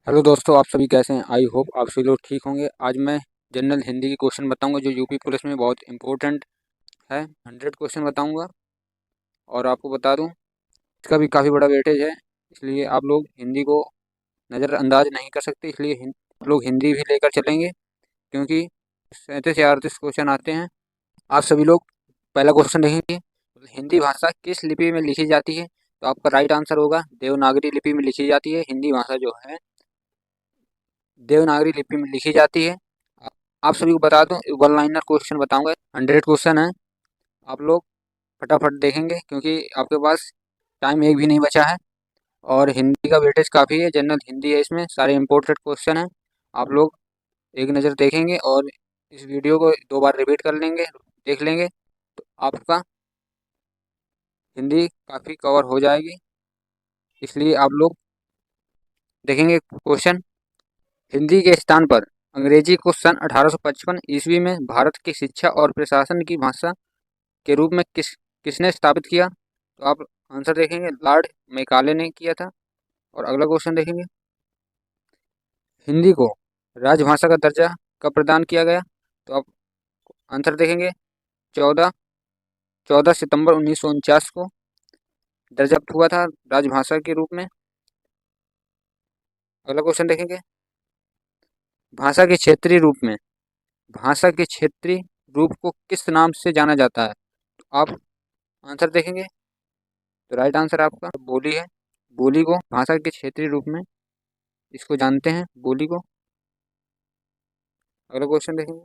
Hello दोस्तों, आप सभी कैसे हैं। आई होप आप सभी लोग ठीक होंगे। आज मैं जनरल हिंदी की क्वेश्चन बताऊंगा जो यूपी पुलिस में बहुत इंपॉर्टेंट है। 100 क्वेश्चन बताऊंगा और आपको बता दूं इसका भी काफ़ी बड़ा वेटेज है, इसलिए आप लोग हिंदी को नज़रअंदाज नहीं कर सकते। इसलिए आप लोग हिंदी भी लेकर चलेंगे, क्योंकि 37 या 38 क्वेश्चन आते हैं। आप सभी लोग पहला क्वेश्चन देखेंगे, हिंदी भाषा किस लिपि में लिखी जाती है। तो आपका राइट आंसर होगा देवनागरी लिपि में लिखी जाती है। हिंदी भाषा जो है देवनागरी लिपि में लिखी जाती है। आप सभी को बता दूं, वन लाइनर क्वेश्चन बताऊंगा। 100 क्वेश्चन है, आप लोग फटाफट देखेंगे क्योंकि आपके पास टाइम एक भी नहीं बचा है। और हिंदी का वेटेज काफ़ी है, जनरल हिंदी है, इसमें सारे इंपॉर्टेंट क्वेश्चन हैं। आप लोग एक नज़र देखेंगे और इस वीडियो को 2 बार रिपीट कर लेंगे, देख लेंगे, तो आपका हिंदी काफ़ी कवर हो जाएगी। इसलिए आप लोग देखेंगे क्वेश्चन। हिंदी के स्थान पर अंग्रेजी को सन 1855 ईस्वी में भारत की शिक्षा और प्रशासन की भाषा के रूप में किसने स्थापित किया। तो आप आंसर देखेंगे, लॉर्ड मैकाले ने किया था। और अगला क्वेश्चन देखेंगे, हिंदी को राजभाषा का दर्जा कब प्रदान किया गया। तो आप आंसर देखेंगे, 14 14 सितंबर 1949 को दर्जा प्राप्त हुआ था राजभाषा के रूप में। अगला क्वेश्चन देखेंगे, भाषा के क्षेत्रीय रूप में भाषा के क्षेत्रीय रूप को किस नाम से जाना जाता है। तो आप आंसर देखेंगे, तो राइट आंसर आपका बोली है। बोली को भाषा के क्षेत्रीय रूप में इसको जानते हैं, बोली को। अगला क्वेश्चन देखेंगे,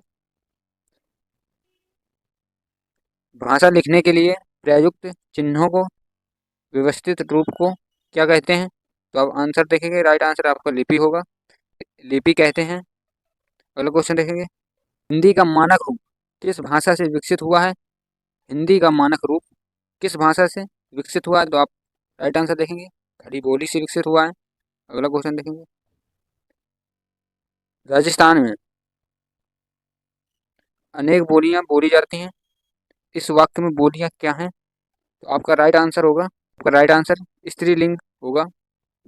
भाषा लिखने के लिए प्रयुक्त चिन्हों को व्यवस्थित रूप को क्या कहते हैं। तो आप आंसर देखेंगे, राइट आंसर आपका लिपि होगा, लिपि कहते हैं। अगला क्वेश्चन देखेंगे, हिंदी का मानक रूप किस भाषा से विकसित हुआ है। हिंदी का मानक रूप किस भाषा से विकसित हुआ है। तो आप राइट आंसर देखेंगे, खड़ी बोली से विकसित हुआ है। अगला क्वेश्चन देखेंगे, राजस्थान में अनेक बोलियां बोली जाती हैं, इस वाक्य में बोलियां क्या हैं। तो आपका राइट आंसर होगा, आपका राइट आंसर स्त्रीलिंग होगा,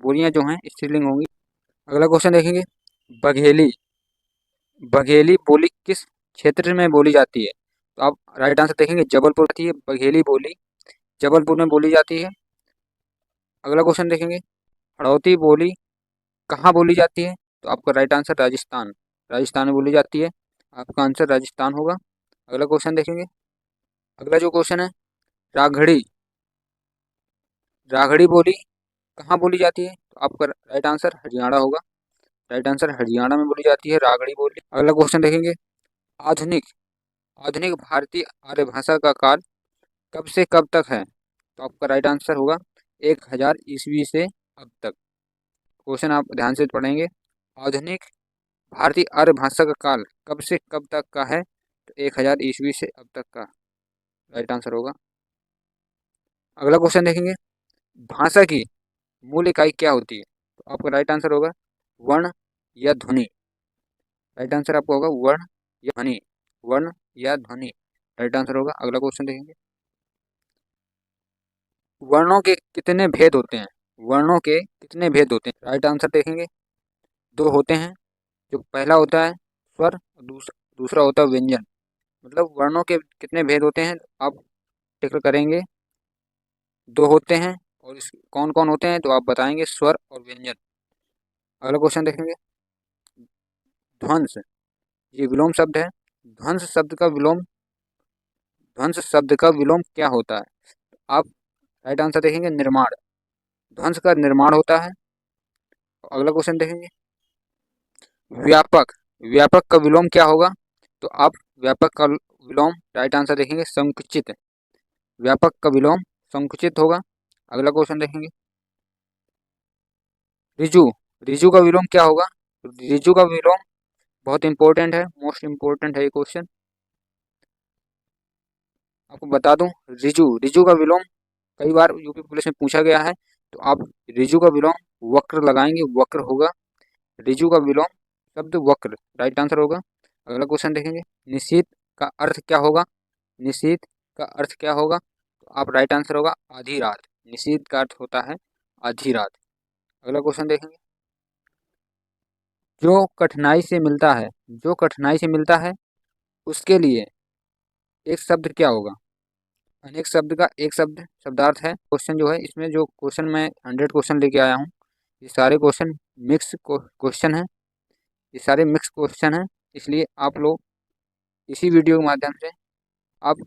बोलियां जो हैं स्त्रीलिंग होंगी। अगला क्वेश्चन देखेंगे, बघेली बघेली बोली किस क्षेत्र में बोली जाती है। तो आप राइट आंसर देखेंगे, जबलपुर आती है बघेली बोली, जबलपुर में बोली जाती है। अगला क्वेश्चन देखेंगे, हड़ौती बोली कहाँ बोली जाती है। तो आपका राइट आंसर राजस्थान, राजस्थान में बोली जाती है। आपका आंसर राजस्थान होगा। अगला क्वेश्चन देखेंगे, अगला जो क्वेश्चन है, राघड़ी राघड़ी बोली कहाँ बोली जाती है। तो आपका राइट आंसर हरियाणा होगा, राइट आंसर हरियाणा में बोली जाती है राघड़ी बोली। अगला क्वेश्चन देखेंगे, आधुनिक आधुनिक भारतीय आर्य भाषा का काल कब से कब तक है। तो आपका राइट आंसर होगा 1000 ईस्वी से अब तक। क्वेश्चन आप ध्यान से पढ़ेंगे, आधुनिक भारतीय आर्य भाषा का काल कब से कब तक का है। तो 1000 ईस्वी से अब तक का राइट आंसर होगा। अगला क्वेश्चन देखेंगे, भाषा की मूल इकाई क्या होती है। तो आपका राइट आंसर होगा वर्ण या ध्वनि। राइट आंसर आपका होगा वर्ण या ध्वनि, वर्ण या ध्वनि राइट आंसर होगा। अगला क्वेश्चन देखेंगे, वर्णों के कितने भेद होते हैं। वर्णों के कितने भेद होते हैं। राइट आंसर देखेंगे, 2 होते हैं। जो पहला होता है स्वर, दूसरा होता है व्यंजन। मतलब वर्णों के कितने भेद होते हैं आप टिक करेंगे, 2 होते हैं। और इस कौन कौन होते हैं तो आप बताएंगे, स्वर और व्यंजन। अगला क्वेश्चन देखेंगे, ध्वंस, ये विलोम शब्द है। ध्वंस शब्द का विलोम क्या होता है। आप राइट आंसर देखेंगे, निर्माण, ध्वंस का निर्माण होता है। अगला क्वेश्चन देखेंगे, व्यापक व्यापक का विलोम क्या होगा। तो आप व्यापक का विलोम राइट आंसर देखेंगे, संकुचित, व्यापक का विलोम संकुचित होगा। अगला क्वेश्चन देखेंगे, रिजु रिजु का विलोम क्या होगा। रिजु का विलोम बहुत इंपॉर्टेंट है, मोस्ट इंपॉर्टेंट है ये क्वेश्चन, आपको बता दूं। रिजु रिजु का विलोम कई बार यूपी पुलिस में पूछा गया है। तो आप रिजु का विलोम वक्र लगाएंगे, वक्र होगा। रिजु का विलोम शब्द वक्र राइट आंसर होगा। अगला क्वेश्चन देखेंगे, निशीथ का अर्थ क्या होगा। निशीथ का अर्थ क्या होगा। तो आप राइट आंसर होगा आधी रात, निशीथ का अर्थ होता है आधी रात। अगला क्वेश्चन देखेंगे, जो कठिनाई से मिलता है, जो कठिनाई से मिलता है उसके लिए एक शब्द क्या होगा। अनेक शब्द का एक शब्द शब्दार्थ है। क्वेश्चन जो है इसमें, जो क्वेश्चन मैं 100 क्वेश्चन लेके आया हूँ, ये सारे क्वेश्चन मिक्स क्वेश्चन हैं, ये सारे मिक्स क्वेश्चन हैं। इसलिए आप लोग इसी वीडियो के माध्यम से आप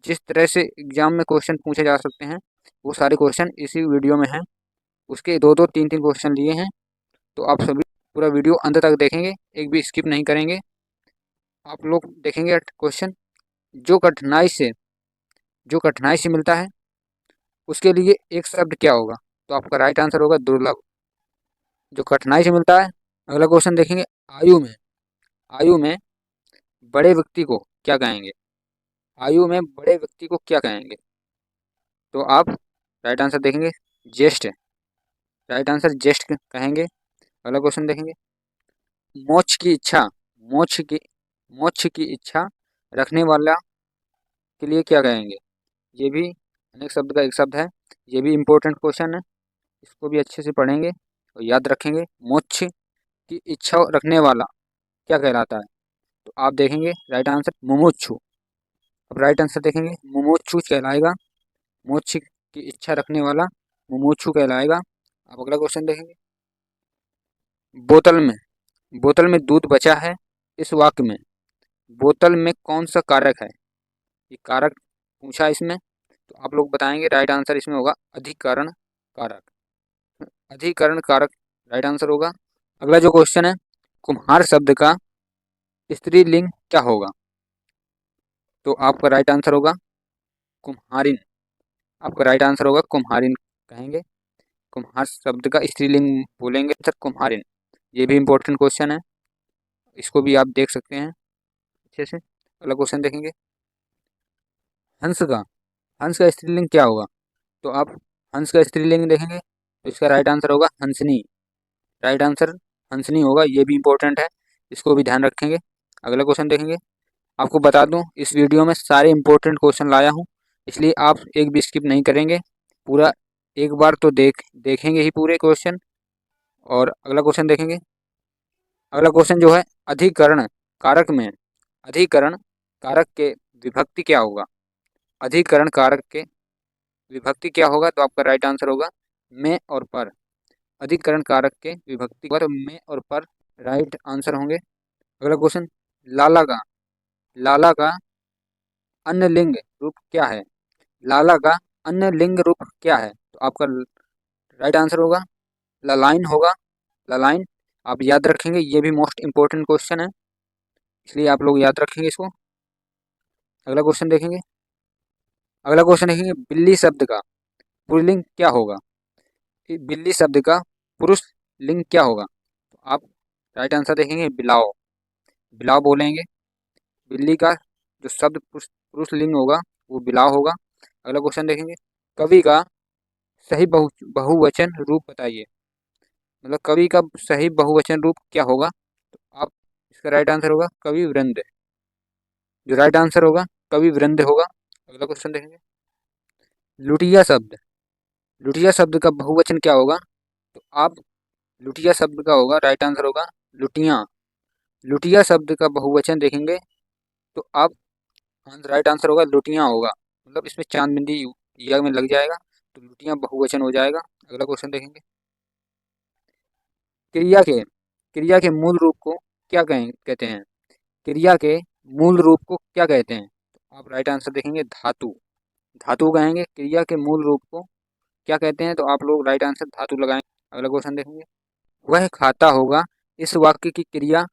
जिस तरह से एग्जाम में क्वेश्चन पूछे जा सकते हैं वो सारे क्वेश्चन इसी वीडियो में हैं। उसके दो दो तीन तीन क्वेश्चन लिए हैं, तो आप सभी पूरा वीडियो अंत तक देखेंगे, एक भी स्किप नहीं करेंगे। आप लोग देखेंगे क्वेश्चन, जो कठिनाई से जो कठिनाई से मिलता है उसके लिए एक शब्द क्या होगा। तो आपका राइट आंसर होगा दुर्लभ। जो कठिनाई से मिलता है। अगला क्वेश्चन देखेंगे, आयु में बड़े व्यक्ति को क्या कहेंगे। आयु में बड़े व्यक्ति को क्या कहेंगे। तो आप राइट आंसर देखेंगे ज्येष्ठ। राइट आंसर ज्येष्ठ कहेंगे। अगला क्वेश्चन देखेंगे, मोक्ष की इच्छा मोक्ष की मोक्ष की इच्छा रखने वाला के लिए क्या कहेंगे। ये भी अनेक शब्द का एक शब्द है। ये भी इम्पोर्टेंट क्वेश्चन है, इसको भी अच्छे से पढ़ेंगे और याद रखेंगे। मोक्ष की इच्छा रखने वाला क्या कहलाता है। तो आप देखेंगे राइट आंसर मुमुक्षु। अब राइट आंसर देखेंगे मुमुक्षु कहलाएगा। मोक्ष की इच्छा रखने वाला मुमुक्षु कहलाएगा। अब अगला क्वेश्चन देखेंगे, बोतल में बोतल में दूध बचा है। इस वाक्य में बोतल में कौन सा कारक है। ये कारक पूछा है इसमें, तो आप लोग बताएंगे। राइट आंसर इसमें होगा अधिकरण कारक। अधिकरण कारक राइट आंसर होगा। अगला जो क्वेश्चन है, कुम्हार शब्द का स्त्रीलिंग क्या होगा। तो आपका राइट आंसर होगा कुम्हारिन। आपका राइट आंसर होगा कुम्हारिन कहेंगे। कुम्हार शब्द का स्त्रीलिंग बोलेंगे सर कुम्हारिन। ये भी इम्पोर्टेंट क्वेश्चन है, इसको भी आप देख सकते हैं अच्छे से। अगला क्वेश्चन देखेंगे, हंस का हंस का स्त्रीलिंग क्या होगा। तो आप हंस का स्त्रीलिंग देखेंगे तो इसका राइट आंसर होगा हंसनी। राइट आंसर हंसनी होगा। ये भी इम्पोर्टेंट है, इसको भी ध्यान रखेंगे। अगला क्वेश्चन देखेंगे, आपको बता दूं इस वीडियो में सारे इम्पोर्टेंट क्वेश्चन लाया हूं, इसलिए आप एक भी स्किप नहीं करेंगे। पूरा एक बार तो देखेंगे ही पूरे क्वेश्चन। और अगला क्वेश्चन देखेंगे। अगला क्वेश्चन जो है, अधिकरण कारक में अधिकरण कारक के विभक्ति क्या होगा। अधिकरण कारक के विभक्ति क्या होगा। तो आपका राइट आंसर होगा में और पर। अधिकरण कारक के विभक्ति पर में और पर राइट आंसर होंगे। अगला क्वेश्चन, लाला का लाला का अन्य लिंग रूप क्या है। लाला का अन्य लिंग रूप क्या है। तो आपका राइट आंसर होगा ललाइन होगा। ललाइन आप याद रखेंगे, ये भी मोस्ट इंपोर्टेंट क्वेश्चन है, इसलिए आप लोग याद रखेंगे इसको। अगला क्वेश्चन देखेंगे। अगला क्वेश्चन देखेंगे, बिल्ली शब्द का पुल्लिंग क्या होगा। बिल्ली शब्द का पुरुष लिंग क्या होगा। तो आप राइट आंसर देखेंगे बिलाव। बिलाव बोलेंगे। बिल्ली का जो शब्द पुरुष लिंग होगा वो बिलाव होगा। अगला क्वेश्चन देखेंगे, कवि का सही बहुवचन रूप बताइए। मतलब कवि का सही बहुवचन रूप क्या होगा। तो आप इसका राइट आंसर होगा कवि वृंद। जो राइट आंसर होगा कवि वृंद होगा। अगला क्वेश्चन देखेंगे, लुटिया शब्द लुटिया शब्द का बहुवचन क्या होगा। तो आप लुटिया शब्द का होगा राइट आंसर होगा लुटियाँ। लुटिया शब्द का बहुवचन देखेंगे तो आप राइट आंसर होगा लुटियाँ होगा। मतलब इसमें चांद बिंदी या में लग जाएगा तो लुटियाँ बहुवचन हो जाएगा। अगला क्वेश्चन देखेंगे, क्रिया के क्रिया के मूल रूप को क्या कहते हैं। क्रिया के मूल रूप को क्या कहते हैं। तो आप राइट आंसर देखेंगे धातु। धातु कहेंगे। क्रिया के मूल रूप को क्या कहते हैं। तो आप लोग राइट आंसर धातु लगाएंगे। अगला क्वेश्चन देखेंगे, वह खाता होगा इस वाक्य की क्रिया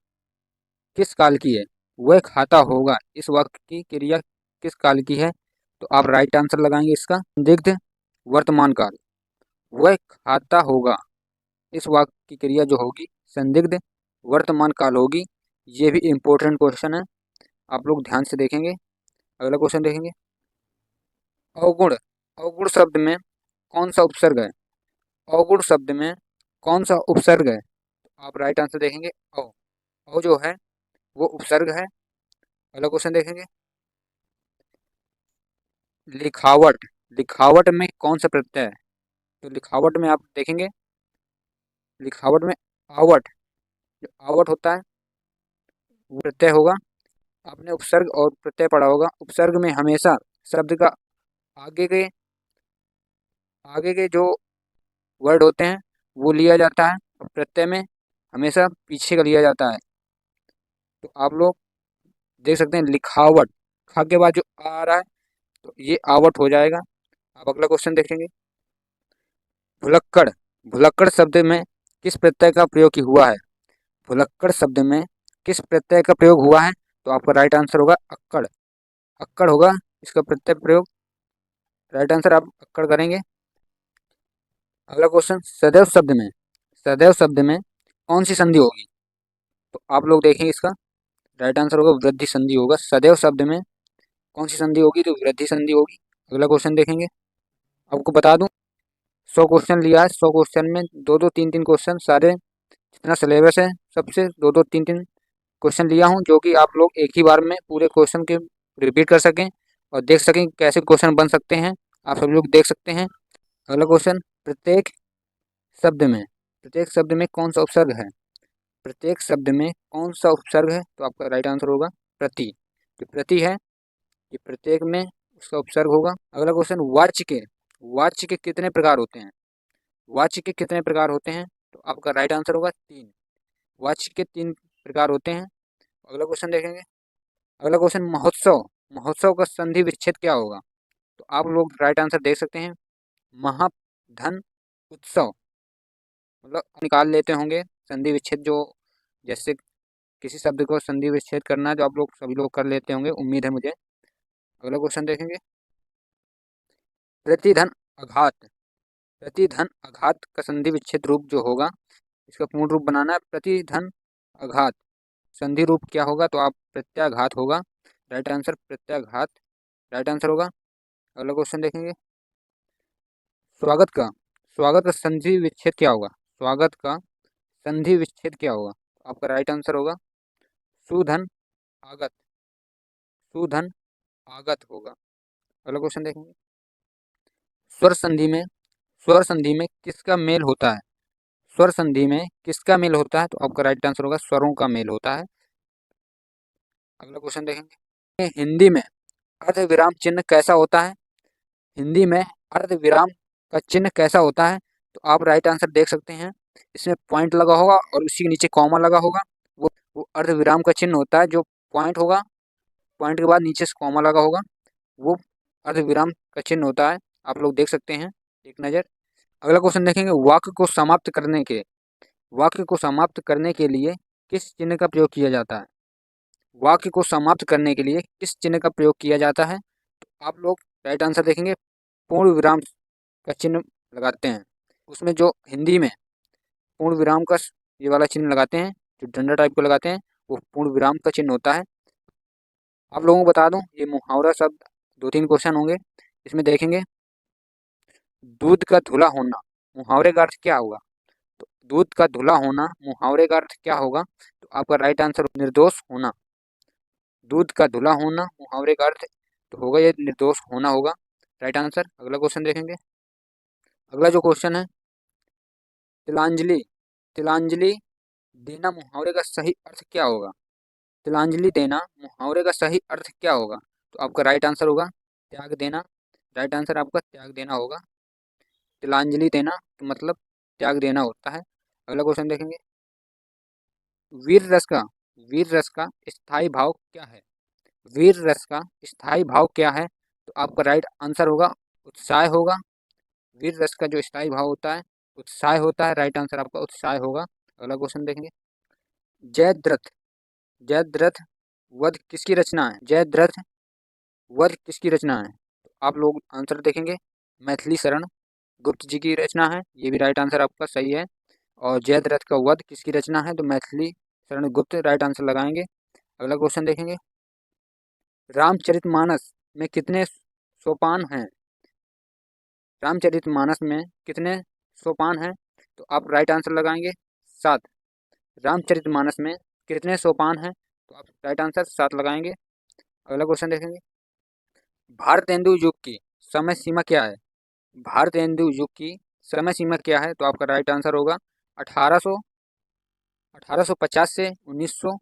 किस काल की है। वह खाता होगा इस वाक्य की क्रिया किस काल की है। तो आप राइट आंसर लगाएंगे इसका संदिग्ध वर्तमान काल। वह खाता होगा इस वाक्य की क्रिया जो होगी संदिग्ध वर्तमान काल होगी। ये भी इम्पोर्टेंट क्वेश्चन है, आप लोग ध्यान से देखेंगे। अगला क्वेश्चन देखेंगे, अवगुण अवगुण शब्द में कौन सा उपसर्ग है। अवगुण शब्द में कौन सा उपसर्ग है। तो आप राइट आंसर देखेंगे अव जो है वो उपसर्ग है। अगला क्वेश्चन देखेंगे, लिखावट लिखावट में कौन सा प्रत्यय है। तो लिखावट में आप देखेंगे लिखावट में आवट जो आवट होता है वो प्रत्यय होगा। आपने उपसर्ग और प्रत्यय पढ़ा होगा। उपसर्ग में हमेशा शब्द का आगे के जो वर्ड होते हैं वो लिया जाता है, और प्रत्यय में हमेशा पीछे का लिया जाता है। तो आप लोग देख सकते हैं लिखावट, खा के बाद जो आ रहा है तो ये आवट हो जाएगा। आप अगला क्वेश्चन देखेंगे। भुलक्कड़, भुलक्कड़ शब्द में किस प्रत्यय का प्रयोग हुआ है? भुलक्कड़ शब्द में किस प्रत्यय का प्रयोग हुआ है? तो आपका राइट आंसर होगा अक्कड़। अक्कड़ होगा इसका प्रत्यय प्रयोग। राइट आंसर आप अक्कड़ करेंगे। अगला क्वेश्चन, सदैव शब्द में, सदैव शब्द में कौन सी संधि होगी? तो आप लोग देखेंगे इसका राइट आंसर होगा वृद्धि संधि होगा। सदैव शब्द में कौन सी संधि होगी? तो वृद्धि संधि होगी। अगला क्वेश्चन देखेंगे। आपको बता दूं 100 क्वेश्चन लिया है, 100 क्वेश्चन में दो दो तीन तीन क्वेश्चन सारे जितना सिलेबस है सबसे दो दो तीन तीन क्वेश्चन लिया हूं, जो कि आप लोग एक ही बार में पूरे क्वेश्चन के रिपीट कर सकें और देख सकें कैसे क्वेश्चन बन सकते हैं। आप सब लोग देख सकते हैं। अगला क्वेश्चन, प्रत्येक शब्द में, प्रत्येक शब्द में कौन सा उपसर्ग है? प्रत्येक शब्द में कौन सा उपसर्ग है? तो आपका राइट आंसर होगा प्रति। जो प्रति है ये प्रत्येक में उसका उपसर्ग होगा। अगला क्वेश्चन, वाच्य के, वाच्य के कितने प्रकार होते हैं? वाच्य के कितने प्रकार होते हैं? तो आपका राइट आंसर होगा 3। वाच्य के 3 प्रकार होते हैं। अगला क्वेश्चन देखेंगे। अगला क्वेश्चन, महोत्सव, महोत्सव का संधि विच्छेद क्या होगा? तो आप लोग राइट आंसर देख सकते हैं महा धन उत्सव, मतलब निकाल लेते होंगे संधि विच्छेद, जो जैसे किसी शब्द को संधि विच्छेद करना है जो आप लोग सभी लोग कर लेते होंगे, उम्मीद है मुझे। अगला क्वेश्चन देखेंगे। प्रतिधन आघात, प्रतिधन आघात का संधि विच्छेद रूप जो होगा, इसका पूर्ण रूप बनाना है। प्रतिधन आघात संधि रूप क्या होगा? तो आप प्रत्याघात होगा। राइट आंसर प्रत्याघात राइट आंसर होगा। अगला क्वेश्चन देखेंगे। स्वागत का, स्वागत का संधि विच्छेद क्या होगा? स्वागत का संधि विच्छेद क्या होगा? आपका राइट आंसर होगा सुधन आगत, सुधन आगत होगा। अगला क्वेश्चन देखेंगे। स्वर संधि में, स्वर संधि में किसका मेल होता है? स्वर संधि में किसका मेल होता है? तो आपका राइट आंसर होगा स्वरों का मेल होता है। अगला क्वेश्चन देखेंगे। हिंदी में अर्ध विराम चिन्ह कैसा होता है? हिंदी में अर्ध विराम का चिन्ह कैसा होता है? तो आप राइट आंसर देख सकते हैं। इसमें पॉइंट लगा होगा और उसी के नीचे कॉमा लगा होगा। वो अर्ध विराम का चिन्ह होता है। जो पॉइंट होगा, पॉइंट के बाद नीचे से कॉमा लगा होगा, वो अर्ध विराम का चिन्ह होता है। आप लोग देख सकते हैं एक नज़र। अगला क्वेश्चन देखेंगे। वाक्य को समाप्त करने के, वाक्य को समाप्त करने के लिए किस चिन्ह का प्रयोग किया जाता है? वाक्य को समाप्त करने के लिए किस चिन्ह का प्रयोग किया जाता है? तो आप लोग राइट आंसर देखेंगे पूर्ण विराम का चिन्ह लगाते हैं। उसमें जो हिंदी में पूर्ण विराम का ये वाला चिन्ह लगाते हैं, जो डंडा टाइप को लगाते हैं, वो पूर्ण विराम का चिन्ह होता है। आप लोगों को बता दूं ये मुहावरा शब्द 2-3 क्वेश्चन होंगे, इसमें देखेंगे। दूध का धुला होना मुहावरे का अर्थ क्या होगा? तो दूध का धुला होना मुहावरे का अर्थ क्या होगा? तो आपका राइट आंसर निर्दोष होना। दूध का धुला होना मुहावरे का अर्थ तो होगा ये निर्दोष होना होगा। Right answer. अगला क्वेश्चन देखेंगे। अगला जो क्वेश्चन है, तिलांजलि, तिलांजलि देना मुहावरे का सही अर्थ क्या होगा? तिलांजलि देना मुहावरे का सही अर्थ क्या होगा? तो आपका राइट आंसर होगा त्याग देना। राइट आंसर आपका त्याग देना होगा। तिलांजलि देना तो मतलब त्याग देना होता है। अगला क्वेश्चन देखेंगे। वीर रस का, वीर रस का स्थायी भाव क्या है? वीर रस का स्थायी भाव क्या है? तो आपका राइट आंसर होगा उत्साह होगा। वीर रस का जो स्थायी भाव होता है उत्साह होता है। राइट आंसर आपका उत्साह होगा। अगला क्वेश्चन देखेंगे। जयद्रथ, जयद्रथ वध किसकी रचना है? जयद्रथ वध किसकी रचना है? तो आप लोग आंसर देखेंगे मैथिली शरण गुप्त जी की रचना है। ये भी राइट आंसर आपका सही है। और जयद्रथ का वध किसकी रचना है? तो मैथिली शरण गुप्त राइट आंसर लगाएंगे। अगला क्वेश्चन देखेंगे। रामचरितमानस में कितने सोपान हैं? रामचरितमानस में कितने सोपान हैं? तो आप राइट आंसर लगाएंगे 7। रामचरितमानस में कितने सोपान हैं? तो आप राइट आंसर 7 लगाएंगे। अगला क्वेश्चन देखेंगे। भारतेंदु युग की समय सीमा क्या है? भारतेंदु युग की समय सीमा क्या है? तो आपका राइट आंसर होगा 1800 1850 से 1900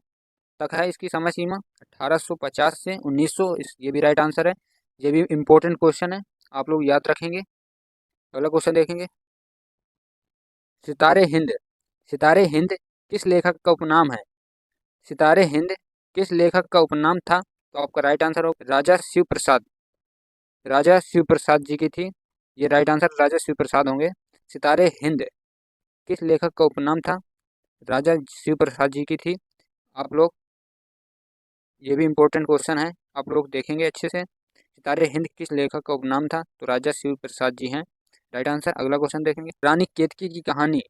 तक है इसकी समय सीमा। 1850 से 1900 ये भी राइट आंसर है। ये भी इम्पोर्टेंट क्वेश्चन है, आप लोग याद रखेंगे। अगला क्वेश्चन देखेंगे। सितारे हिंद, सितारे हिंद किस लेखक का उपनाम है? सितारे हिंद किस लेखक का उपनाम था? तो आपका राइट आंसर होगा राजा शिव प्रसाद। राजा शिव प्रसाद जी की थी ये राइट आंसर, राजा शिव प्रसाद होंगे। सितारे हिंद किस लेखक का उपनाम था? राजा शिव प्रसाद जी की थी। आप लोग ये भी इम्पोर्टेंट क्वेश्चन है, आप लोग देखेंगे अच्छे से। सितारे हिंद किस लेखक का उपनाम था? तो राजा शिव प्रसाद जी हैं राइट आंसर। अगला क्वेश्चन देखेंगे। रानी केतकी की कहानी,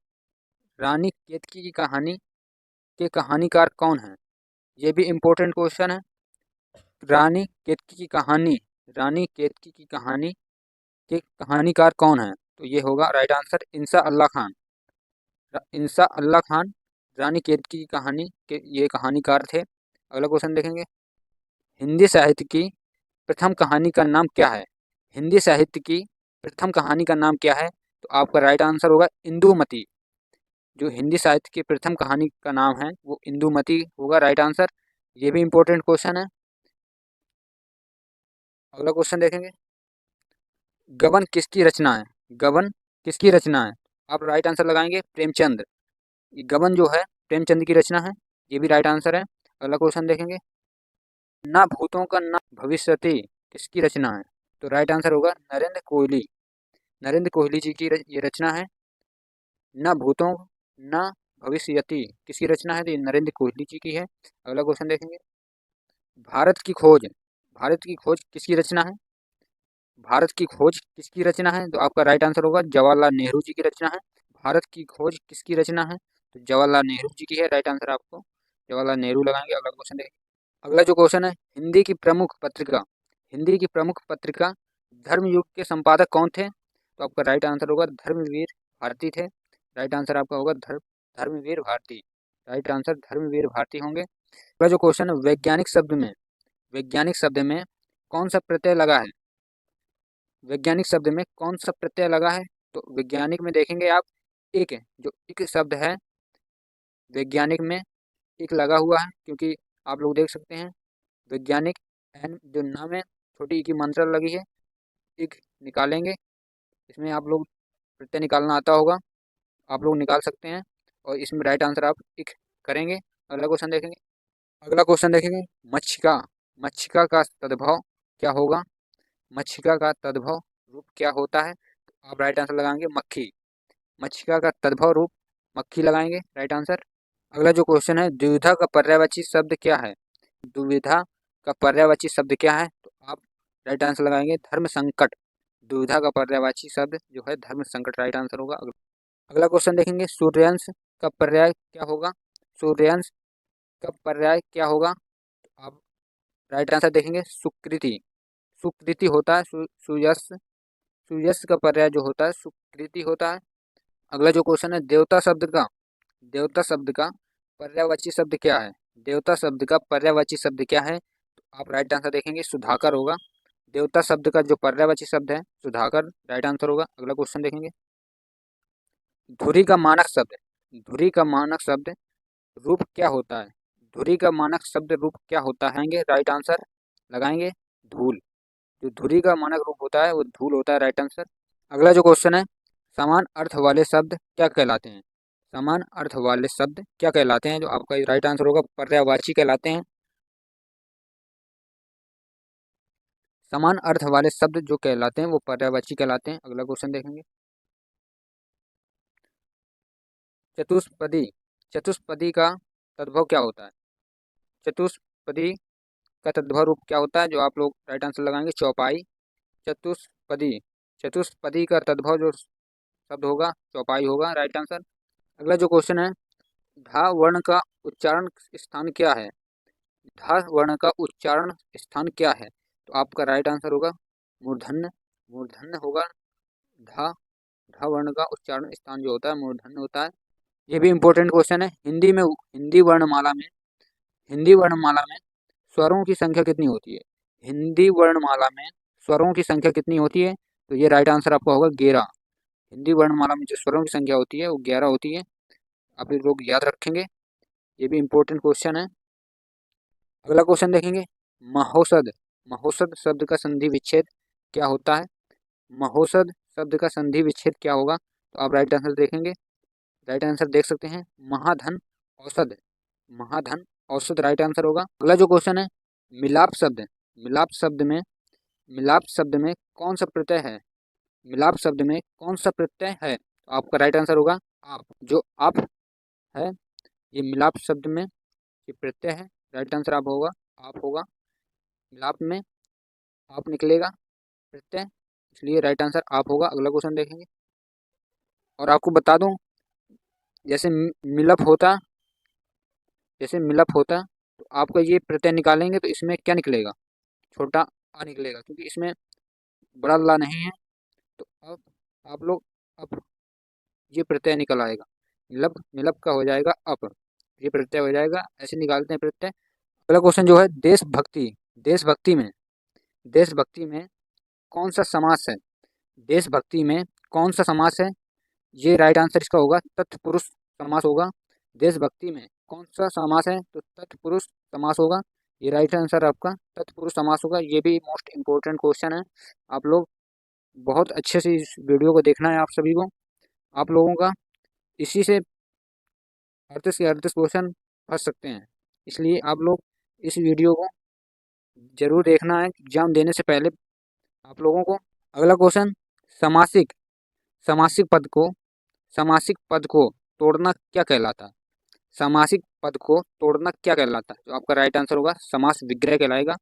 रानी केतकी की कहानी के कहानीकार कौन है? ये भी इम्पोर्टेंट क्वेश्चन है। रानी केतकी की कहानी, रानी केतकी की कहानी के कहानीकार कौन है? तो ये होगा राइट आंसर इंसा अल्लाह खान। इंसा अल्लाह खान रानी केतकी की कहानी के ये कहानीकार थे। अगला क्वेश्चन देखेंगे। हिंदी साहित्य की प्रथम कहानी का नाम क्या है? हिंदी साहित्य की प्रथम कहानी का नाम क्या है? तो आपका राइट आंसर होगा इंदुमती। जो हिंदी साहित्य की प्रथम कहानी का नाम है वो इंदुमती होगा राइट आंसर। ये भी इम्पोर्टेंट क्वेश्चन है। अगला क्वेश्चन देखेंगे। गबन किसकी रचना है? गबन किसकी रचना है? आप राइट आंसर लगाएंगे प्रेमचंद। ये गबन जो है प्रेमचंद की रचना है, ये भी राइट आंसर है। अगला क्वेश्चन देखेंगे। ना भूतों का ना भविष्यति किसकी रचना है? तो राइट आंसर होगा नरेंद्र कोहली। नरेंद्र कोहली जी की ये रचना है। न भूतों न भविष्यति किसकी रचना है? तो ये नरेंद्र कोहली जी की है। अगला क्वेश्चन देखेंगे। भारत की खोज, भारत की खोज किसकी रचना है? भारत की खोज किसकी रचना है? तो आपका राइट आंसर होगा जवाहरलाल नेहरू जी की रचना है। भारत की खोज किसकी रचना है? तो जवाहरलाल नेहरू जी की है राइट आंसर। आपको जवाहरलाल नेहरू लगाएंगे। अगला क्वेश्चन देखेंगे। अगला जो क्वेश्चन है, हिंदी की प्रमुख पत्रिका, हिंदी की प्रमुख पत्रिका धर्मयुग के संपादक कौन थे? तो आपका राइट आंसर होगा धर्मवीर भारती थे। राइट आंसर आपका होगा धर्मवीर भारती। राइट आंसर धर्मवीर भारती होंगे। अगला जो क्वेश्चन है, वैज्ञानिक शब्द में, वैज्ञानिक शब्द में कौन सा प्रत्यय लगा है? वैज्ञानिक शब्द में कौन सा प्रत्यय लगा है? तो वैज्ञानिक में देखेंगे आप एक, जो एक शब्द है वैज्ञानिक में एक लगा हुआ है, क्योंकि आप लोग देख सकते हैं वैज्ञानिक एन जो नाम है छोटी ई की मात्रा लगी है, एक निकालेंगे। इसमें आप लोग प्रत्यय निकालना आता होगा, आप लोग निकाल सकते हैं और इसमें राइट आंसर आप एक करेंगे। अगला क्वेश्चन देखेंगे। अगला क्वेश्चन देखेंगे। मच्छिका, मच्छिका का तद्भव क्या होगा? मच्छिका का तद्भव रूप क्या होता है? तो आप राइट आंसर लगाएंगे मक्खी। मच्छिका का तद्भव रूप मक्खी लगाएंगे राइट आंसर। अगला जो क्वेश्चन है, द्विविधा का पर्यायवाची शब्द क्या है? दुविधा का पर्यायवाची शब्द क्या है? तो आप राइट आंसर लगाएंगे धर्म संकट। दुविधा का पर्यायवाची शब्द जो है धर्म संकट राइट आंसर होगा। अगला क्वेश्चन देखेंगे। सूर्यांश का पर्याय क्या होगा? सूर्यांश का पर्याय क्या होगा? तो आप राइट आंसर देखेंगे सुकृति। सुकृति होता है सुयश, सुयश का पर्याय जो होता है सुकृति होता है। अगला जो क्वेश्चन है, देवता शब्द का, देवता शब्द का पर्यायवाची शब्द क्या है? देवता शब्द का पर्यायवाची शब्द क्या है? तो आप राइट आंसर देखेंगे सुधाकर होगा। देवता शब्द का जो पर्यायवाची शब्द है सुधाकर राइट आंसर होगा। अगला क्वेश्चन देखेंगे। धुरी का मानक शब्द, धुरी का मानक शब्द रूप क्या होता है? धुरी का मानक शब्द रूप क्या होता है? राइट आंसर लगाएंगे धूल। जो धुरी का मानक रूप होता है वो धूल होता है राइट आंसर। अगला जो क्वेश्चन है, समान अर्थ वाले शब्द क्या कहलाते हैं? समान अर्थ वाले शब्द क्या कहलाते हैं? जो आपका राइट आंसर होगा पर्यायवाची कहलाते हैं। समान अर्थ वाले शब्द जो कहलाते हैं वो पर्यायवाची कहलाते हैं। अगला क्वेश्चन देखेंगे। चतुष्पदी, चतुष्पदी का तद्भव क्या होता है? चतुष्पदी का तद्भव रूप क्या होता है? जो आप लोग राइट आंसर लगाएंगे चौपाई। चतुष्पदी, चतुष्पदी का तद्भव जो शब्द होगा चौपाई होगा राइट आंसर। अगला जो क्वेश्चन है, धा वर्ण का उच्चारण स्थान क्या है? धा वर्ण का उच्चारण स्थान क्या है? तो आपका राइट आंसर होगा मूर्धन्य। मूर्धन्य होगा धा, धा वर्ण का उच्चारण स्थान जो होता है मूर्धन्य होता है। ये भी इम्पोर्टेंट क्वेश्चन है। हिंदी में, हिंदी वर्णमाला में, हिंदी वर्णमाला में स्वरों की संख्या कितनी होती है? हिंदी वर्णमाला में स्वरों की संख्या कितनी होती है? तो ये राइट आंसर आपका होगा 11। हिंदी वर्णमाला में जो स्वरों की संख्या होती है वो 11 होती है। आप लोग याद रखेंगे। ये भी इम्पोर्टेंट क्वेश्चन है। अगला क्वेश्चन देखेंगे, महोषध। महोषध शब्द का संधि विच्छेद क्या होता है? महोषध शब्द का संधि विच्छेद क्या होगा? तो आप राइट आंसर देखेंगे, राइट आंसर देख सकते हैं महाधन औषध। महाधन औषध राइट आंसर होगा। अगला जो क्वेश्चन है, मिलाप शब्द। मिलाप शब्द में, मिलाप शब्द में कौन सा प्रत्यय है? मिलाप शब्द में कौन सा प्रत्यय है? तो आपका राइट आंसर होगा आप। जो आप है, ये मिलाप शब्द में ये प्रत्यय है। राइट आंसर आप होगा, आप होगा। मिलाप में आप निकलेगा प्रत्यय, इसलिए राइट आंसर आप होगा। अगला क्वेश्चन देखेंगे, और आपको बता दूं, जैसे मिलप होता, जैसे मिलप होता तो आपका ये प्रत्यय निकालेंगे तो इसमें क्या निकलेगा? छोटा आ निकलेगा, क्योंकि इसमें बड़ा ला नहीं है। तो अब आप लोग, अब ये प्रत्यय निकल आएगा। मिलप, मिलप का हो जाएगा अप, ये प्रत्यय हो जाएगा। ऐसे निकालते हैं प्रत्यय। अगला क्वेश्चन जो है, देशभक्ति। देशभक्ति में, देशभक्ति में कौन सा समास है? देशभक्ति में कौन सा समास है? ये राइट आंसर इसका होगा तत्पुरुष समास होगा। देशभक्ति में कौन सा समास है? तो तत्पुरुष समास होगा। ये राइट आंसर आपका तत्पुरुष समास होगा। ये भी मोस्ट इम्पोर्टेंट क्वेश्चन है। आप लोग बहुत अच्छे से इस वीडियो को देखना है। आप सभी को, आप लोगों का इसी से अड़तीस के 38 क्वेश्चन फंस सकते हैं, इसलिए आप लोग इस वीडियो को जरूर देखना है एग्जाम देने से पहले आप लोगों को। अगला क्वेश्चन, समासिक। समासिक पद को, समासिक पद को तोड़ना क्या कहलाता है? समासिक पद को तोड़ना क्या कहलाता है? तो आपका राइट आंसर होगा समास विग्रह कहलाएगा।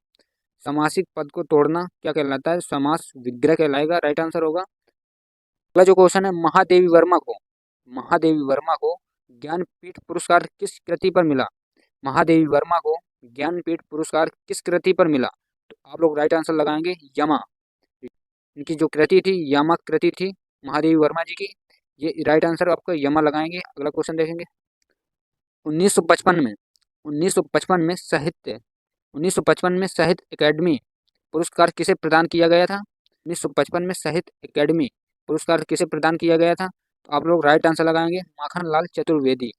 समासिक पद को तोड़ना क्या कहलाता है? समास विग्रह कहलाएगा। राइट आंसर होगा। अगला जो क्वेश्चन है, महादेवी वर्मा को, महादेवी वर्मा को ज्ञानपीठ पुरस्कार किस कृति पर मिला? महादेवी वर्मा को ज्ञानपीठ पुरस्कार किस कृति पर मिला? तो आप लोग राइट आंसर लगाएंगे यमा। इनकी जो कृति थी, यमा कृति थी महादेवी वर्मा जी की। ये राइट आंसर आपका यमा लगाएंगे। अगला क्वेश्चन देखेंगे, 1955 में, 1955 में साहित्य, 1955 में साहित्य अकेडमी पुरस्कार किसे प्रदान किया गया था? 1955 में साहित्य अकेडमी पुरस्कार किसे प्रदान किया गया था? तो आप लोग राइट आंसर लगाएंगे माखन लाल चतुर्वेदी।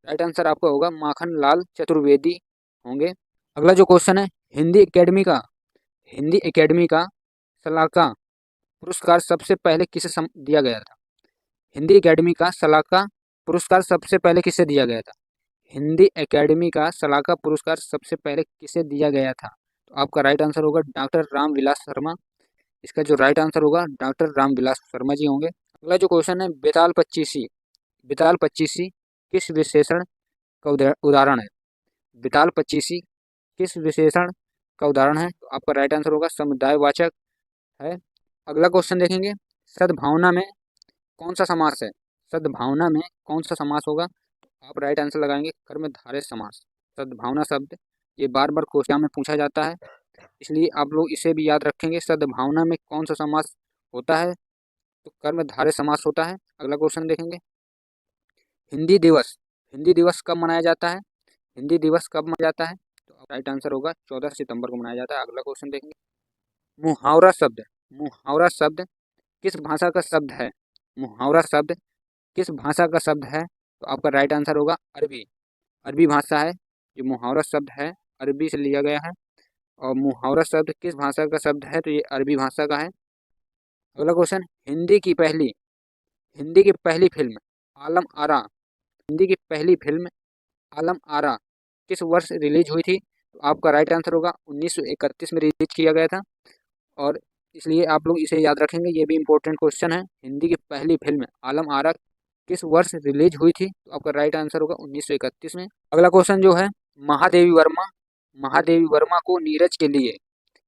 राइट आंसर आपका होगा माखन लाल चतुर्वेदी होंगे। अगला जो क्वेश्चन है, हिंदी एकेडमी का, हिंदी एकेडमी का सलाहकार पुरस्कार सबसे पहले किसे दिया गया था? हिंदी एकेडमी का सलाहकार पुरस्कार सबसे पहले किसे दिया गया था? हिंदी एकेडमी का सलाहकार पुरस्कार सबसे पहले किसे दिया गया था? तो आपका राइट आंसर होगा डॉक्टर रामविलास शर्मा। इसका जो राइट आंसर होगा डॉक्टर रामविलास शर्मा जी होंगे। अगला जो क्वेश्चन है, बेताल पच्चीसी। बेताल पच्चीसी किस विशेषण का उदाहरण है? बेताल पच्चीसी किस विशेषण का उदाहरण है? तो आपका राइट आंसर होगा समुदायवाचक है। अगला क्वेश्चन देखेंगे, सद्भावना में कौन सा समास है? सद्भावना में कौन सा समास होगा? तो आप राइट आंसर लगाएंगे कर्मधारय समास। सद्भावना शब्द ये बार बार क्वेश्चन में पूछा जाता है, इसलिए आप लोग इसे भी याद रखेंगे। सद्भावना में कौन सा समास होता है? तो कर्मधारय समास होता है। अगला क्वेश्चन देखेंगे, हिंदी दिवस। हिंदी दिवस कब मनाया जाता है? हिंदी दिवस कब मनाया जाता है? तो राइट आंसर होगा 14 सितंबर को मनाया जाता है। अगला क्वेश्चन देखेंगे, मुहावरा शब्द। मुहावरा शब्द किस भाषा का शब्द है? मुहावरा शब्द किस भाषा का शब्द है? तो आपका राइट आंसर होगा अरबी। अरबी भाषा है जो मुहावरा शब्द है, अरबी से लिया गया है। और मुहावरा शब्द किस भाषा का शब्द है? तो ये अरबी भाषा का है। अगला क्वेश्चन, हिंदी की पहली फिल्म आलम आरा, हिंदी की पहली फिल्म आलम आरा किस वर्ष रिलीज हुई थी? तो आपका राइट आंसर होगा 1931 में रिलीज किया गया था, और इसलिए आप लोग इसे याद रखेंगे। ये भी इंपॉर्टेंट क्वेश्चन है। हिंदी की पहली फिल्म आलम आरा किस वर्ष रिलीज हुई थी? तो आपका राइट आंसर होगा 1931 में। अगला क्वेश्चन जो है, महादेवी वर्मा। महादेवी वर्मा को नीरज के लिए,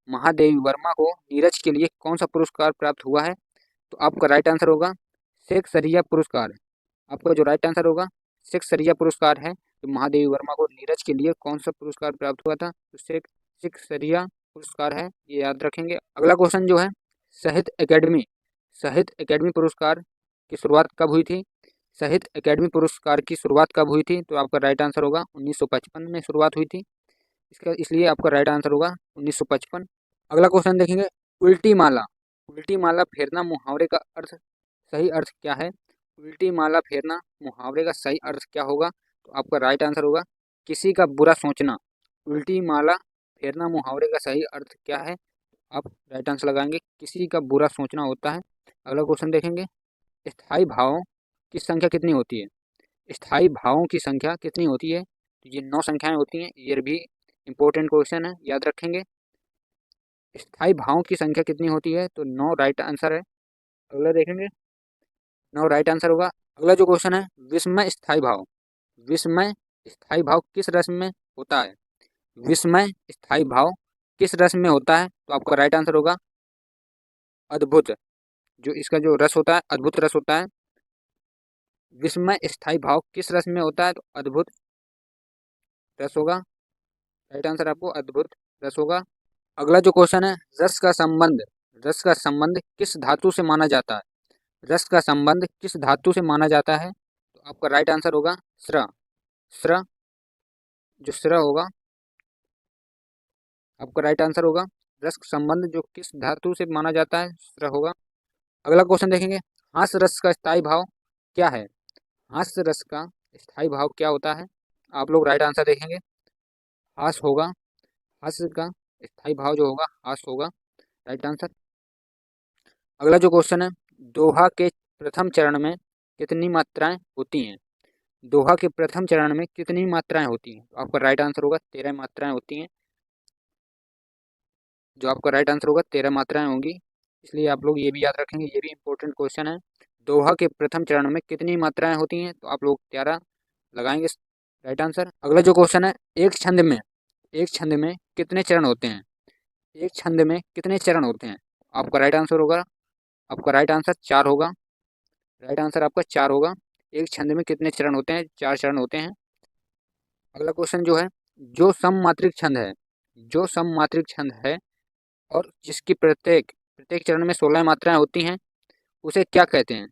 महादेवी वर्मा को नीरज के लिए कौन सा पुरस्कार प्राप्त हुआ है? तो आपका राइट आंसर होगा शेख सरिया पुरस्कार। आपका जो राइट आंसर होगा शेख सरिया पुरस्कार है। तो महादेवी वर्मा को नीरज के लिए कौन सा पुरस्कार प्राप्त हुआ था? तो शेख सरिया पुरस्कार है, ये याद रखेंगे। अगला क्वेश्चन जो है, साहित्य अकेडमी, साहित्य अकेडमी पुरस्कार की शुरुआत कब हुई थी? साहित्य अकेडमी पुरस्कार की शुरुआत कब हुई थी? तो आपका राइट आंसर होगा 1955 में शुरुआत हुई थी, इसका इसलिए आपका राइट आंसर होगा 1955। अगला क्वेश्चन देखेंगे, उल्टी माला। उल्टी माला फेरना मुहावरे का अर्थ, सही अर्थ क्या है? उल्टी माला फेरना मुहावरे का सही अर्थ क्या होगा? तो आपका राइट आंसर होगा किसी का बुरा सोचना, उल्टी माला फेरना मुहावरे का सही अर्थ क्या है? आप राइट आंसर लगाएंगे, किसी का बुरा सोचना होता है। अगला क्वेश्चन देखेंगे, स्थायी भावों की संख्या कितनी होती है? स्थायी भावों की संख्या कितनी होती है? तो ये 9 संख्याएं होती हैं। ये भी इंपॉर्टेंट क्वेश्चन है, याद रखेंगे। स्थायी भावों की संख्या कितनी होती है? तो 9 राइट आंसर है। अगला देखेंगे, 9 राइट आंसर होगा। अगला जो क्वेश्चन है, विस्मय स्थायी भाव, विस्मय स्थायी भाव किस रस में होता है? विस्मय स्थायी भाव किस रस में होता है? तो आपका राइट आंसर होगा अद्भुत। जो इसका जो रस होता है, अद्भुत रस होता है। विस्मय स्थायी भाव किस रस में होता है? तो अद्भुत रस होगा। राइट आंसर आपको अद्भुत रस होगा। अगला जो क्वेश्चन है, रस का संबंध, रस का संबंध किस धातु से माना जाता है? रस का संबंध किस धातु से माना जाता है? तो आपका राइट आंसर होगा स्र। स्र, जो स्र होगा आपका राइट आंसर होगा। रस संबंध जो किस धातु से माना जाता है, स्र होगा। अगला क्वेश्चन देखेंगे, हास रस का स्थायी भाव क्या है? हास रस का स्थायी भाव क्या होता है? आप लोग राइट आंसर देखेंगे, हास होगा। हास का स्थायी भाव जो होगा हास होगा, राइट आंसर। अगला जो क्वेश्चन है, दोहा के प्रथम चरण में कितनी मात्राएं होती हैं? दोहा के प्रथम चरण में कितनी मात्राएं होती हैं? तो आपका राइट आंसर होगा 13 मात्राएं होती हैं। जो आपका राइट आंसर होगा 13 मात्राएं होंगी, इसलिए आप लोग ये भी याद रखेंगे। ये भी इंपॉर्टेंट क्वेश्चन है। दोहा के प्रथम चरण में कितनी मात्राएं होती हैं? तो आप लोग 13 लगाएंगे, राइट आंसर। अगला जो क्वेश्चन है, एक छंद में कितने चरण होते हैं? एक छंद में कितने चरण होते हैं? आपका राइट आंसर होगा, आपका राइट आंसर 4 होगा। राइट आंसर आपका 4 होगा। एक छंद में कितने चरण होते हैं? 4 चरण होते हैं। अगला क्वेश्चन जो है, जो सममात्रिक छंद है, जो सममात्रिक छंद है और जिसकी प्रत्येक प्रत्येक चरण में 16 मात्राएं होती हैं, उसे क्या कहते हैं?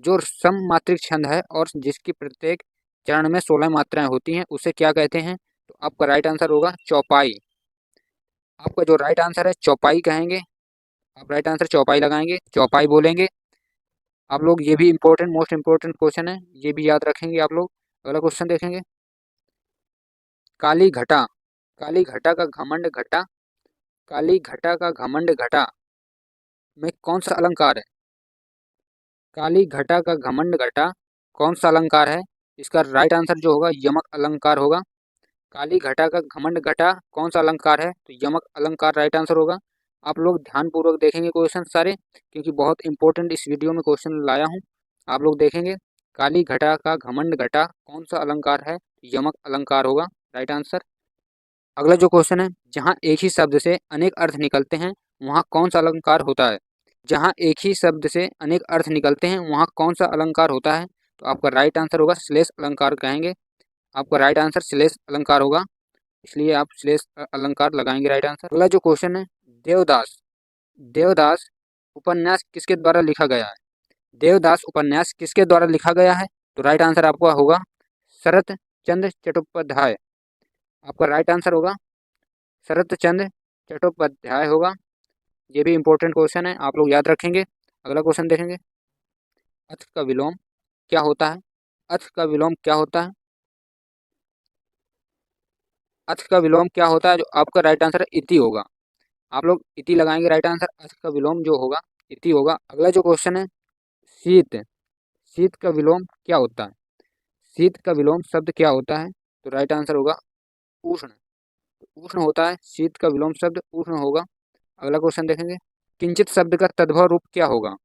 जो सममात्रिक छंद है और जिसकी प्रत्येक चरण में 16 मात्राएं होती हैं, उसे क्या कहते हैं? तो आपका राइट आंसर होगा चौपाई। आपका जो राइट आंसर है चौपाई कहेंगे। आप राइट आंसर चौपाई लगाएंगे, चौपाई बोलेंगे आप लोग। ये भी इंपॉर्टेंट, मोस्ट इंपॉर्टेंट क्वेश्चन है, ये भी याद रखेंगे आप लोग। अगला क्वेश्चन देखेंगे, काली घटा, काली घटा का घमंड घटा, काली घटा का घमंड घटा में कौन सा अलंकार है? काली घटा का घमंड घटा कौन सा अलंकार है? इसका राइट आंसर जो होगा यमक अलंकार होगा। काली घटा का घमंड घटा कौन सा अलंकार है? तो यमक अलंकार राइट आंसर होगा। आप लोग ध्यानपूर्वक देखेंगे क्वेश्चन सारे, क्योंकि बहुत इंपॉर्टेंट इस वीडियो में क्वेश्चन लाया हूँ। आप लोग देखेंगे, काली घटा का घमंड घटा कौन सा अलंकार है? यमक अलंकार होगा, राइट आंसर। अगला जो क्वेश्चन है, जहाँ एक ही शब्द से अनेक अर्थ निकलते हैं, वहाँ कौन सा अलंकार होता है? जहाँ एक ही शब्द से अनेक अर्थ निकलते हैं, वहाँ कौन सा अलंकार होता है? तो आपका राइट आंसर होगा श्लेष अलंकार कहेंगे। आपका राइट आंसर श्लेष अलंकार होगा, इसलिए आप श्लेष अलंकार लगाएंगे, राइट आंसर। अगला जो क्वेश्चन है, देवदास, देवदास उपन्यास किसके द्वारा लिखा गया है? देवदास उपन्यास किसके द्वारा लिखा गया है? तो राइट आंसर आपका होगा शरत चंद्र चट्टोपाध्याय। आपका राइट आंसर होगा शरत चंद्र चट्टोपाध्याय होगा। ये भी इंपॉर्टेंट क्वेश्चन है, आप लोग याद रखेंगे। अगला क्वेश्चन देखेंगे, अथ का विलोम क्या होता है? अथ का विलोम क्या होता है? अथ का विलोम क्या होता है? जो आपका राइट आंसर है इति होगा। आप लोग इति लगाएंगे, राइट आंसर। अथ का विलोम जो होगा इति होगा। अगला जो क्वेश्चन है, शीत, शीत का विलोम क्या होता है? शीत का विलोम शब्द क्या होता है? तो राइट आंसर होगा उष्ण। उष्ण होता है, शीत का विलोम शब्द उष्ण होगा। अगला क्वेश्चन देखेंगे, किंचित शब्द का तद्भव रूप क्या होगा?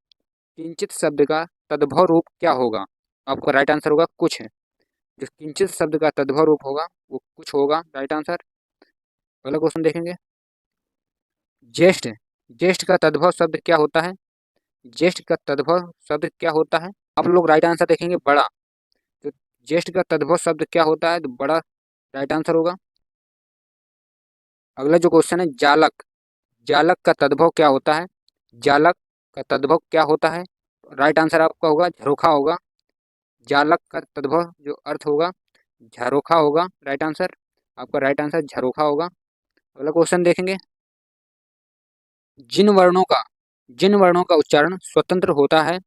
किंचित शब्द का तद्भव रूप क्या होगा? आपका राइट आंसर होगा कुछ। जो किंचित शब्द का तद्भव रूप होगा वो कुछ होगा, राइट आंसर। अगला क्वेश्चन देखेंगे, ज्येष्ठ, ज्येष्ठ का तद्भव शब्द क्या होता है? ज्येष्ठ का तद्भव शब्द क्या होता है? आप लोग राइट आंसर देखेंगे बड़ा। तो ज्येष्ठ का तद्भव शब्द क्या होता है? तो बड़ा, राइट आंसर होगा। अगला जो क्वेश्चन है, जालक, जालक का तद्भव क्या होता है? जालक का तद्भव क्या होता है? राइट आंसर आपका होगा झरोखा होगा। जालक का तद्भव जो अर्थ होगा झरोखा होगा, राइट आंसर। आपका राइट आंसर झरोखा होगा। अगला क्वेश्चन देखेंगे, जिन वर्णों का, जिन वर्णों का उच्चारण स्वतंत्र होता है,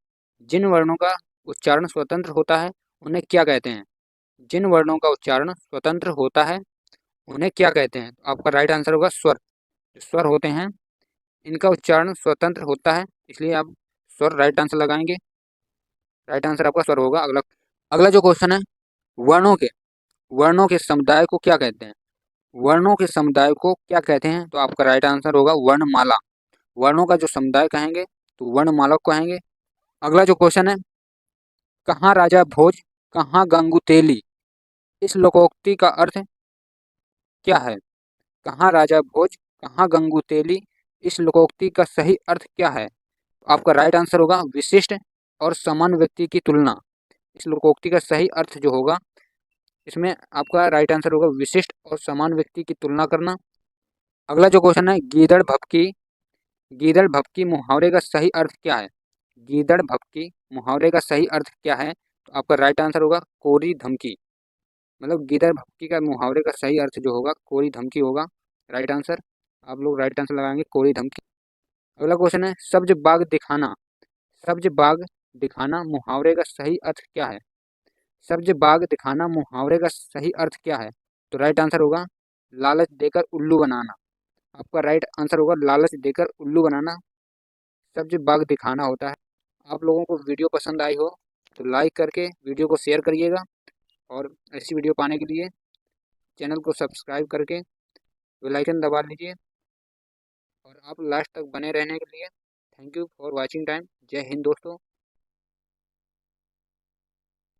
जिन वर्णों का उच्चारण स्वतंत्र होता है, उन्हें क्या कहते हैं? जिन वर्णों का उच्चारण स्वतंत्र होता है उन्हें क्या कहते हैं? तो आपका राइट आंसर होगा स्वर। जो स्वर होते हैं इनका उच्चारण स्वतंत्र होता है, इसलिए आप स्वर राइट आंसर लगाएंगे। राइट आंसर आपका स्वर होगा। अगला अगला जो क्वेश्चन है, वर्णों के वर्णों के समुदाय को क्या कहते हैं? वर्णों के समुदाय को क्या कहते हैं? तो आपका राइट आंसर होगा वर्णमाला। वर्णों का जो समुदाय कहेंगे तो वर्णमाला को कहेंगे। अगला जो क्वेश्चन है, कहाँ राजा भोज कहाँ गंगू तेली, इस लोकोक्ति का अर्थ क्या है? कहाँ राजा भोज कहाँ गंगू तेली, इस लोकोक्ति का सही अर्थ क्या है? आपका राइट आंसर होगा विशिष्ट और समान व्यक्ति की तुलना। इस लोकोक्ति का सही अर्थ जो होगा, इसमें आपका राइट आंसर होगा विशिष्ट और समान व्यक्ति की तुलना करना। अगला जो क्वेश्चन है, गीदड़ भभकी मुहावरे का सही अर्थ क्या है? गीदड़ भभकी मुहावरे का सही अर्थ क्या है? तो आपका राइट आंसर होगा कोरी धमकी। मतलब गीदड़ भभकी का मुहावरे का सही अर्थ जो होगा कोरी धमकी होगा। राइट आंसर, आप लोग राइट आंसर लगाएंगे कोरी धमकी। अगला क्वेश्चन है, सब्ज बाग दिखाना मुहावरे का सही अर्थ क्या है? सब्ज बाग दिखाना मुहावरे का सही अर्थ क्या है? तो राइट आंसर होगा लालच देकर उल्लू बनाना। आपका राइट आंसर होगा लालच देकर उल्लू बनाना, सब्ज बाग दिखाना होता है। आप लोगों को वीडियो पसंद आई हो तो लाइक करके वीडियो को शेयर करिएगा, और ऐसी वीडियो पाने के लिए चैनल को सब्सक्राइब करके बेल आइकन दबा लीजिए। और आप लास्ट तक बने रहने के लिए thank you for watching time. जय हिंद दोस्तों।